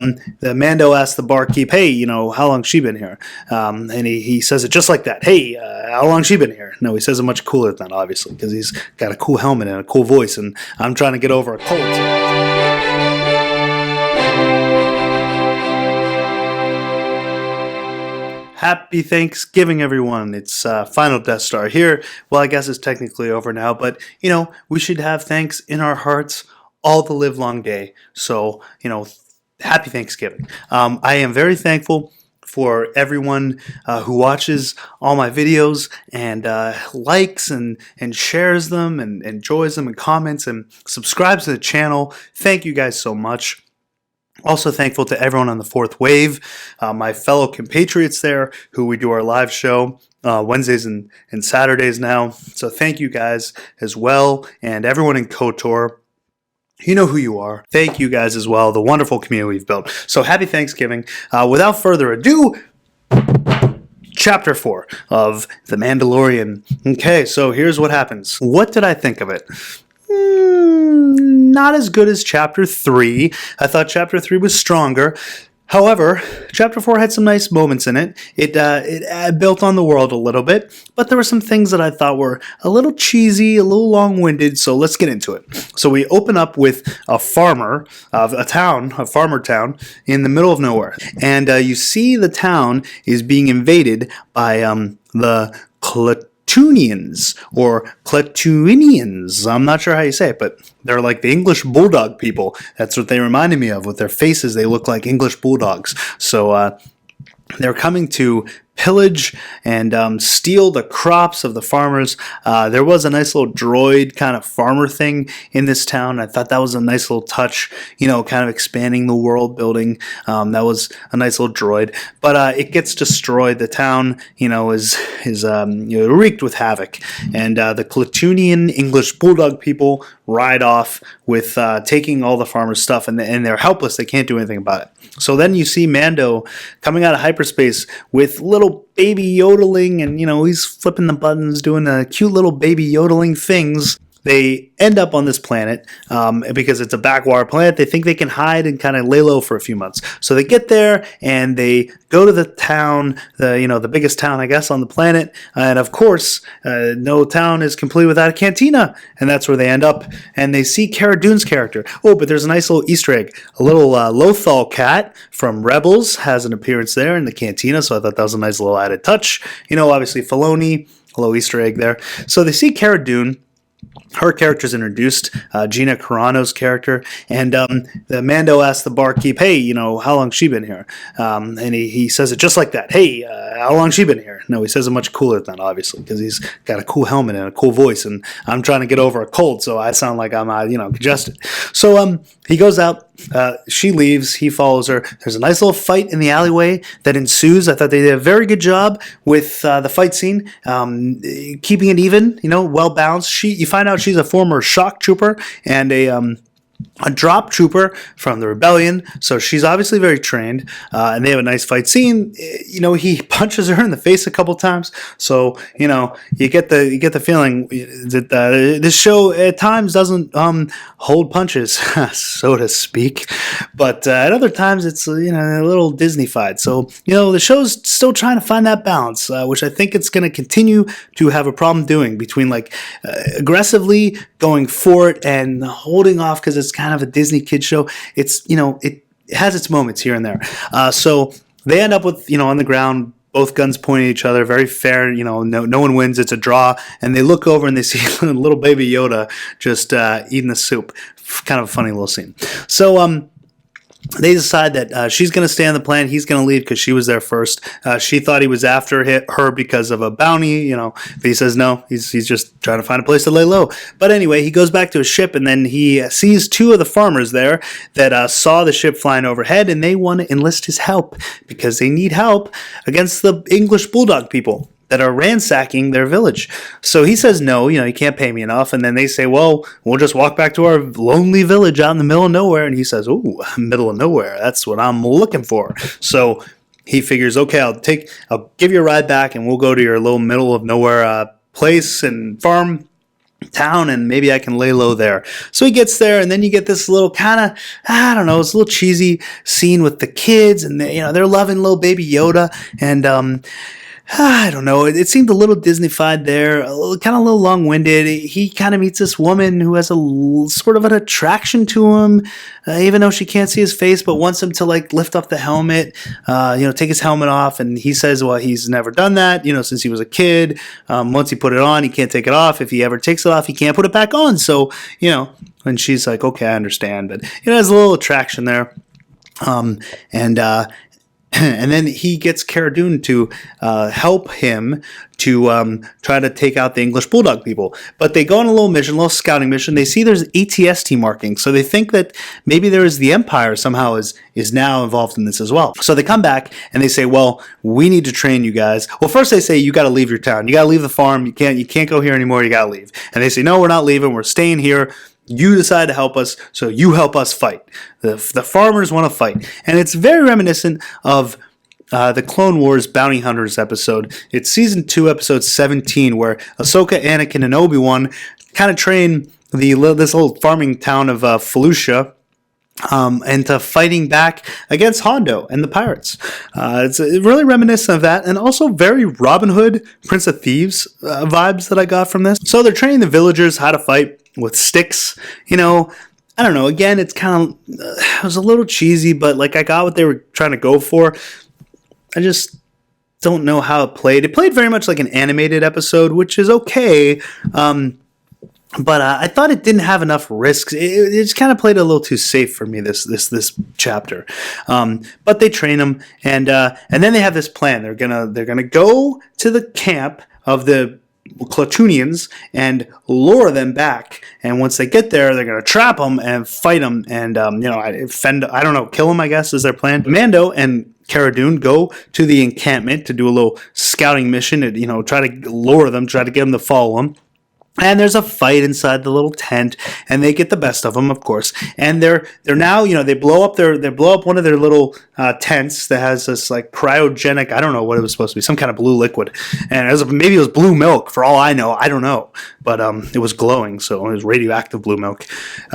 The Mando asks the barkeep, "Hey, how long she been here?" And he says it just like that. "Hey, how long she been here?" No, he says it much cooler than that, obviously, because he's got a cool helmet and a cool voice, and I'm trying to get over a cold. Happy Thanksgiving, everyone. It's Final Death Star here. Well, I guess it's technically over now, but, we should have thanks in our hearts all the live long day. So, happy Thanksgiving. I am very thankful for everyone who watches all my videos and likes and shares them and enjoys them and comments and subscribes to the channel. Thank you guys so much. Also thankful to everyone on the fourth wave, my fellow compatriots there who we do our live show Wednesdays and Saturdays now. So thank you guys as well, and everyone in KOTOR. You know who you are. Thank you guys as well, the wonderful community we've built. So happy Thanksgiving. Without further ado, Chapter 4 of The Mandalorian. Okay, so here's what happens. What did I think of it? Not as good as Chapter 3. I thought Chapter 3 was stronger. However, Chapter 4 had some nice moments in it. It built on the world a little bit, but there were some things that I thought were a little cheesy, a little long-winded, so let's get into it. So we open up with a farmer, a farmer town, in the middle of nowhere. And you see the town is being invaded by the Klatunians, or Klatunians. I'm not sure how you say it, but they're like the English bulldog people. That's what they reminded me of. With their faces, they look like English bulldogs. So they're coming to pillage and steal the crops of the farmers. There was a nice little droid kind of farmer thing in this town. I thought that was a nice little touch, kind of expanding the world building. That was a nice little droid, but it gets destroyed. The town, is wreaked with havoc, and the Klatunian English bulldog people ride off with taking all the farmers' stuff, and they're helpless. They can't do anything about it. So then you see Mando coming out of hyperspace with little baby yodeling, and he's flipping the buttons, doing the cute little baby yodeling things. They end up on this planet because it's a backwater planet. They think they can hide and kind of lay low for a few months. So they get there and they go to the town, the biggest town, I guess, on the planet. And of course, no town is complete without a cantina. And that's where they end up. And they see Cara Dune's character. Oh, but there's a nice little Easter egg. A little Lothal cat from Rebels has an appearance there in the cantina. So I thought that was a nice little added touch. Obviously Filoni, a little Easter egg there. So they see Cara Dune. Her character's introduced, Gina Carano's character, and the Mando asks the barkeep, "Hey, how long she been here?" And he says it just like that. "Hey, how long she been here?" No, he says it much cooler than that, obviously, because he's got a cool helmet and a cool voice, and I'm trying to get over a cold, so I sound like I'm, congested. So he goes out. She leaves. He follows her. There's a nice little fight in the alleyway that ensues. I thought they did a very good job with the fight scene, keeping it even, well balanced. You find out she's a former shock trooper and a drop trooper from the rebellion, so she's obviously very trained, and they have a nice fight scene. He punches her in the face a couple times, so you get the feeling that this show at times doesn't hold punches, so to speak, but at other times it's a little Disney-fied. So the show's still trying to find that balance, which I think it's going to continue to have a problem doing, between aggressively going for it and holding off because it's kind of a Disney kid show. It's it has its moments here and there. So they end up with on the ground, both guns pointing at each other, very fair. No one wins. It's a draw. And they look over and they see little baby Yoda just eating the soup. Kind of a funny little scene. So they decide that she's going to stay on the planet. He's going to leave because she was there first. She thought he was after her because of a bounty, but he says no. He's just trying to find a place to lay low. But anyway, he goes back to his ship, and then he sees two of the farmers there that saw the ship flying overhead, and they want to enlist his help because they need help against the English bulldog people that are ransacking their village. So he says no, you can't pay me enough. And then they say, well, we'll just walk back to our lonely village out in the middle of nowhere. And he says, ooh, middle of nowhere, that's what I'm looking for. So he figures, okay, I'll give you a ride back and we'll go to your little middle of nowhere place and farm. town, and maybe I can lay low there. So he gets there, and then you get this little kind of, I don't know, it's a little cheesy scene with the kids, and they're loving little baby Yoda, and I don't know. It seemed a little Disney-fied there, kind of a little long-winded. He kind of meets this woman who has sort of an attraction to him, even though she can't see his face, but wants him to like lift up the helmet, take his helmet off. And he says, well, he's never done that, since he was a kid. Once he put it on, he can't take it off. If he ever takes it off, he can't put it back on. So, and she's like, okay, I understand. But, there's a little attraction there. And then he gets Cara Dune to help him to try to take out the English Bulldog people. But they go on a little mission, a little scouting mission. They see there's ATST markings, so they think that maybe the Empire somehow is now involved in this as well. So they come back and they say, well, we need to train you guys. Well, first they say, you got to leave your town. You got to leave the farm. You can't go here anymore. You got to leave. And they say, no, we're not leaving. We're staying here. You decide to help us, so you help us fight. The farmers want to fight. And it's very reminiscent of the Clone Wars Bounty Hunters episode. It's Season 2, Episode 17, where Ahsoka, Anakin, and Obi-Wan kind of train this little farming town of Felucia into fighting back against Hondo and the pirates. It's really reminiscent of that, and also very Robin Hood, Prince of Thieves vibes that I got from this. So they're training the villagers how to fight with sticks. I don't know. Again, it's kind of it was a little cheesy, but like I got what they were trying to go for. I just don't know how it played. It played very much like an animated episode, which is okay. But I thought it didn't have enough risks. It just kind of played a little too safe for me, this chapter. But they train them, and then they have this plan. They're gonna go to the camp of the Klatooinians and lure them back. And once they get there, they're gonna trap them and fight them, and kill them, I guess, is their plan. Mando and Cara Dune go to the encampment to do a little scouting mission and try to lure them, try to get them to follow them. And there's a fight inside the little tent, and they get the best of them, of course. And they're now, they blow up one of their little tents that has this like cryogenic, I don't know what it was supposed to be, some kind of blue liquid, and maybe it was blue milk for all I know, I don't know, but it was glowing, so it was radioactive blue milk.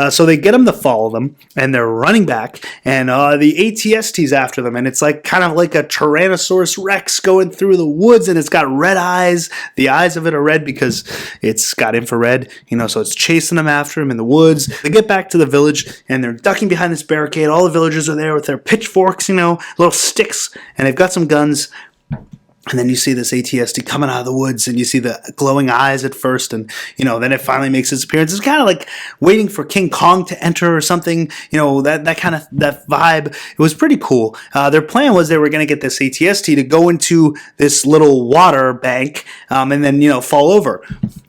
So they get them to follow them, and they're running back, and the ATST's after them, and it's like kind of like a Tyrannosaurus Rex going through the woods, and it's got red eyes. The eyes of it are red because it's got infrared, so it's chasing them after him in the woods. They get back to the village, and they're ducking behind this barricade. All the villagers are there with their pitchforks, little sticks, and they've got some guns. And then you see this ATST coming out of the woods, and you see the glowing eyes at first, and then it finally makes its appearance. It's kind of like waiting for King Kong to enter or something. That kind of that vibe. It was pretty cool. Their plan was they were going to get this ATST to go into this little water bank, and then fall over.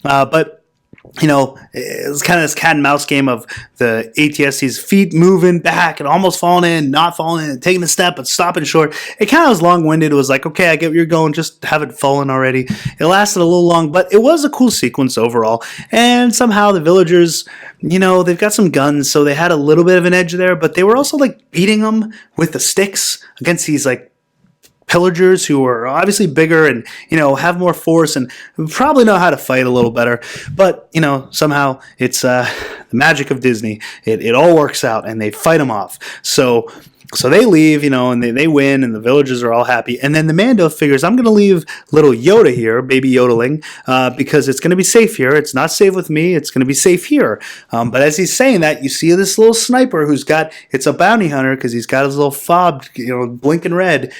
But it was kind of this cat and mouse game of the ATST's feet moving back and almost falling in, not falling in, taking a step, but stopping short. It kind of was long-winded. It was like, okay, I get where you're going, just have it fallen already. It lasted a little long, but it was a cool sequence overall. And somehow the villagers, they've got some guns, so they had a little bit of an edge there, but they were also like beating them with the sticks against these like pillagers who are obviously bigger and have more force and probably know how to fight a little better, but somehow it's the magic of Disney. It all works out, and they fight them off. So they leave, and they win, and the villagers are all happy. And then the Mando figures, I'm going to leave little Yoda here, baby Yodeling, because it's going to be safe here. It's not safe with me. It's going to be safe here. But as he's saying that, you see this little sniper it's a bounty hunter because he's got his little fob, blinking red.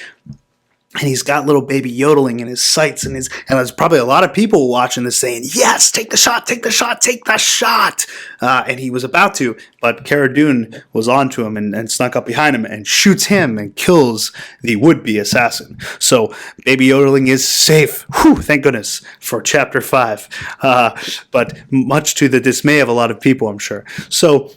And he's got little baby Yodeling in his sights, and there's probably a lot of people watching this saying, yes, take the shot, take the shot, take the shot. And he was about to, but Cara Dune was onto him and snuck up behind him and shoots him and kills the would-be assassin. So baby Yodeling is safe. Whew, thank goodness for Chapter 5. But much to the dismay of a lot of people, I'm sure. So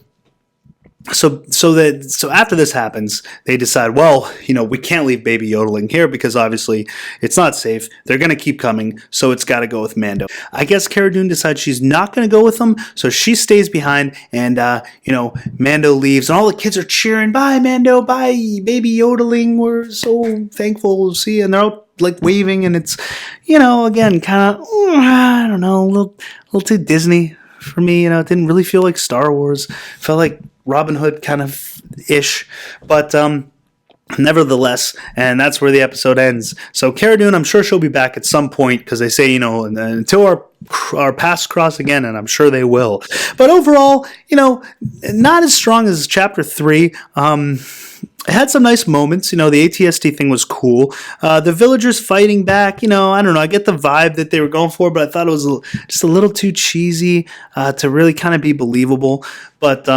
after this happens, they decide, well, we can't leave baby Yodeling here because obviously it's not safe. They're going to keep coming, so it's got to go with Mando. I guess Cara Dune decides she's not going to go with them, so she stays behind, and Mando leaves, and all the kids are cheering, bye Mando, bye baby Yodeling, we're so thankful, we'll see you. And they're all like waving, and it's again kind of I don't know, a little too Disney for me. It didn't really feel like Star Wars. Felt like Robin Hood kind of ish, but nevertheless, and that's where the episode ends. So Cara Dune, I'm sure she'll be back at some point, because they say, until our paths cross again, and I'm sure they will. But overall, not as strong as chapter 3. It had some nice moments. The ATST thing was cool. The villagers fighting back, I don't know. I get the vibe that they were going for, but I thought it was just a little too cheesy to really kind of be believable. But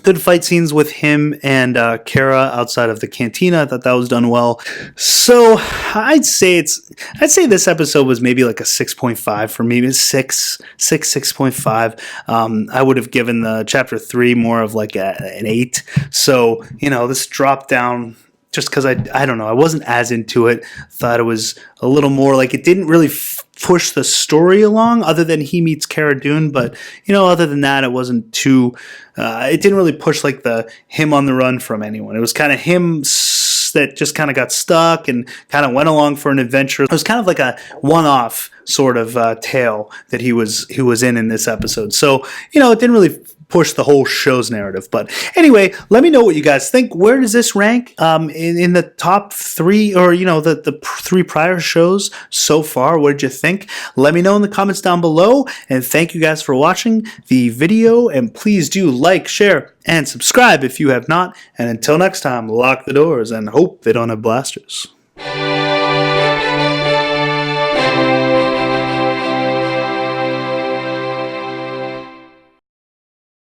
good fight scenes with him and Cara outside of the cantina. I thought that was done well. So I'd say this episode was maybe like a 6.5 for me. It's 6.5. I would have given the chapter 3 more of like an 8. So, this dropped down just because I don't know. I wasn't as into it. Thought it was a little more like it didn't really push the story along, other than he meets Cara Dune. But other than that, it wasn't too. It didn't really push like the him on the run from anyone. It was kind of him that just kind of got stuck and kind of went along for an adventure. It was kind of like a one-off sort of tale that he was in this episode. So it didn't really push the whole show's narrative. But anyway, let me know what you guys think. Where does this rank in the top 3, or the 3 prior shows so far? What did you think? Let me know in the comments down below, and thank you guys for watching the video, and please do like, share, and subscribe if you have not. And until next time, lock the doors and hope they don't have blasters.